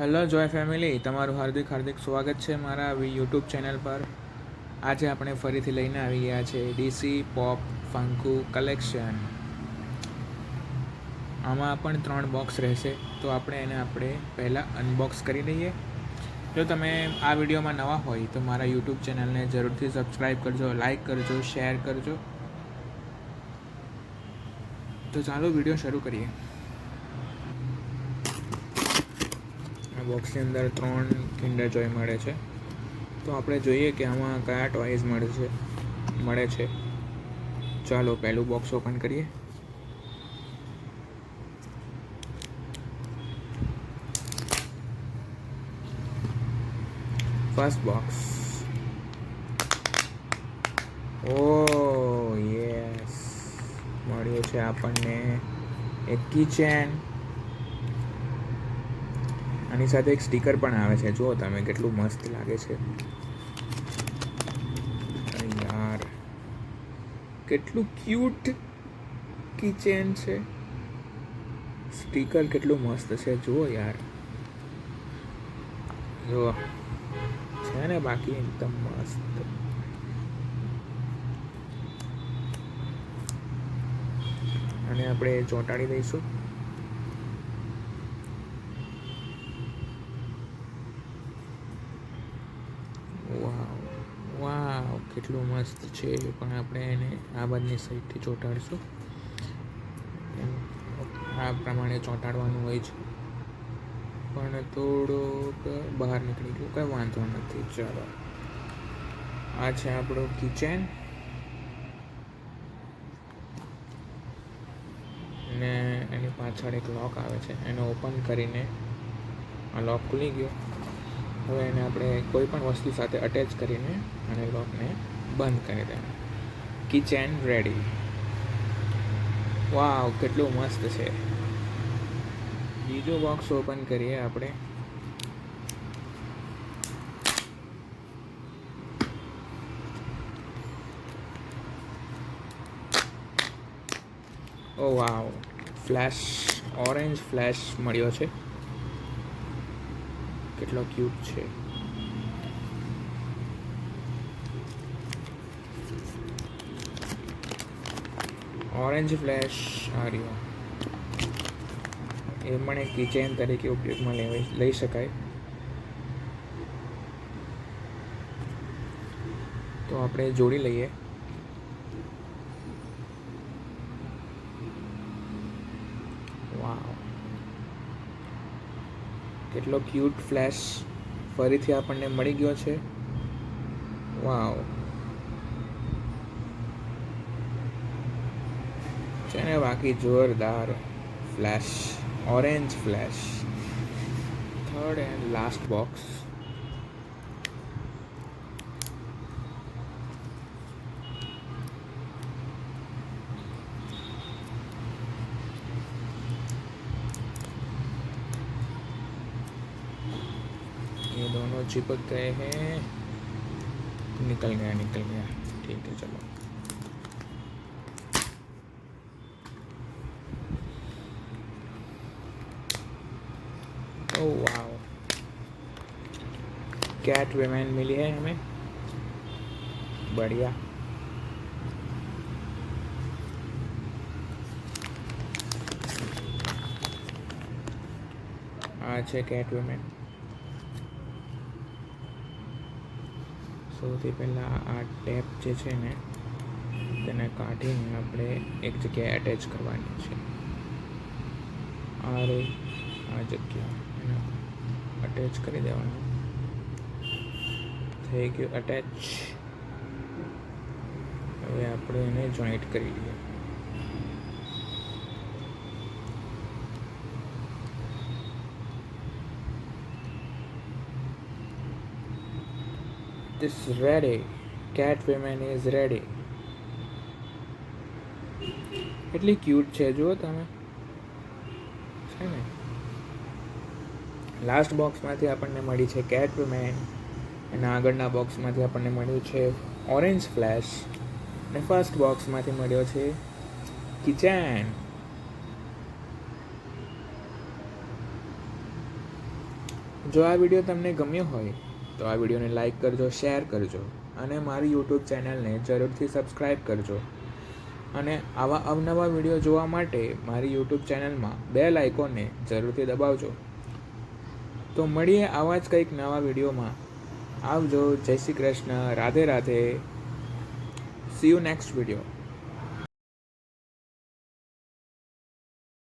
Hello જોય family, તમારું હાર્દિક સ્વાગત છે મારા યુટ્યુબ ચેનલ પર. આજે આપણે ફરીથી લઈને આવી ગયા છે ડીસી પોપ ફંકુ કલેક્શન. આમાં પણ 3 બોક્સ રહેશે, તો આપણે પહેલાં અનબોક્સ કરી લઈએ. જો તમે આ વિડીયોમાં નવા હોય તો મારા યુટ્યુબ ચેનલને જરૂરથી સબસ્ક્રાઈબ કરજો, લાઈક કરજો, શેર કરજો. તો ચાલો વિડીયો શરૂ કરીએ. આ બોક્સની અંદર 3 કિન્ડર જોય મળે છે. તો આપણે જોઈએ કે આમાં કયા ટોયઝ મળે છે. ચાલો પહેલું બોક્સ ઓપન કરીએ. First box. ઓ યસ, મળ્યું છે આપણને એક કીચેન. આની સાથે એક સ્ટીકર પણ આવે છે. જુઓ તમે, કેટલું મસ્ત લાગે છે યાર. કેટલું ક્યુટ કીચેન છે. સ્ટીકર કેટલું મસ્ત છે, જુઓ યાર. જુઓ છે ને, બાકી એકદમ મસ્ત. અને આપણે ચોંટાડી દઈશું. વાવ, કેટલું મસ્ત છે. પણ આપણે એને આ બાજુની સાઈડથી ચોંટાડીશું. આ પ્રમાણે ચોંટાડવાનું હોય છે, પણ થોડુંક બહાર નીકળી ગયું, કંઈ વાંધો નથી. ચાલો, આ છે આપણું કિચન. ને એની પાછળ એક લોક આવે છે, એને ઓપન કરીને આ લોક ખુલી ગયો. હવે એને આપણે કોઈ પણ વસ્તુ સાથે અટેચ કરીને અને લોકને બંધ કરી દેવાનું. Kitchen ready. વાવ, કેટલું મસ્ત છે. બીજો બોક્સ ઓપન કરીએ આપણે. ઓ વાવ, ફ્લેશ, ઓરેન્જ ફ્લેશ મળ્યો છે. કેટલો ક્યુટ છે. ઓરેન્જ ફ્લેશ આ રહ્યો. એ પણ એક કિચેન તરીકે ઉપયોગમાં લઈ શકાય. તો આપણે જોડી લઈએ. વાવ, કેટલો ક્યુટ ફ્લેશ ફરીથી આપણને મળી ગયો છે. વાવ, છે ને બાકી જોરદાર flash, orange flash. Third and last box. ये दोनों चिपक गए हैं. निकल गया. ठीक है, चलो. ओह वाव, कैट वुमेन मिली है हमें. बढ़िया. આ છે કેટ વુમેન. સૌથી પહેલાં આ ટેપ જે છે ને, તેને કાઢીને આપણે એક જગ્યાએ અટેચ કરવાની છે. આ જગ્યા એને અટેચ કરી દેવાનું. થઈ ગયું અટેચ. હવે આપણે એને જોઈન્ટ કરી લઈએ. This is ready. Cat woman is ready. એટલી ક્યુટ છે, જુઓ તમે. છે ને. લાસ્ટ બોક્સમાંથી આપણને મળી છે કેટ વુમેન. એના આગળના બોક્સમાંથી આપણને મળ્યું છે ઓરેન્જ ફ્લેશ. અને ફર્સ્ટ બોક્સમાંથી મળ્યો છે કિચન. જો આ વિડીયો તમને ગમ્યો હોય તો આ વિડીયોને લાઈક કરજો, શેર કરજો અને મારી યુટ્યુબ ચેનલને જરૂરથી સબસ્ક્રાઈબ કરજો. અને આવા અવનવા વિડીયો જોવા માટે મારી યુટ્યુબ ચેનલમાં બેલ આઇકોનને જરૂરથી દબાવજો. તો મળીએ આવા જ કંઈક નવા વિડીયોમાં. આવજો. જય Shri Krishna. Radhe Radhe. C you next video.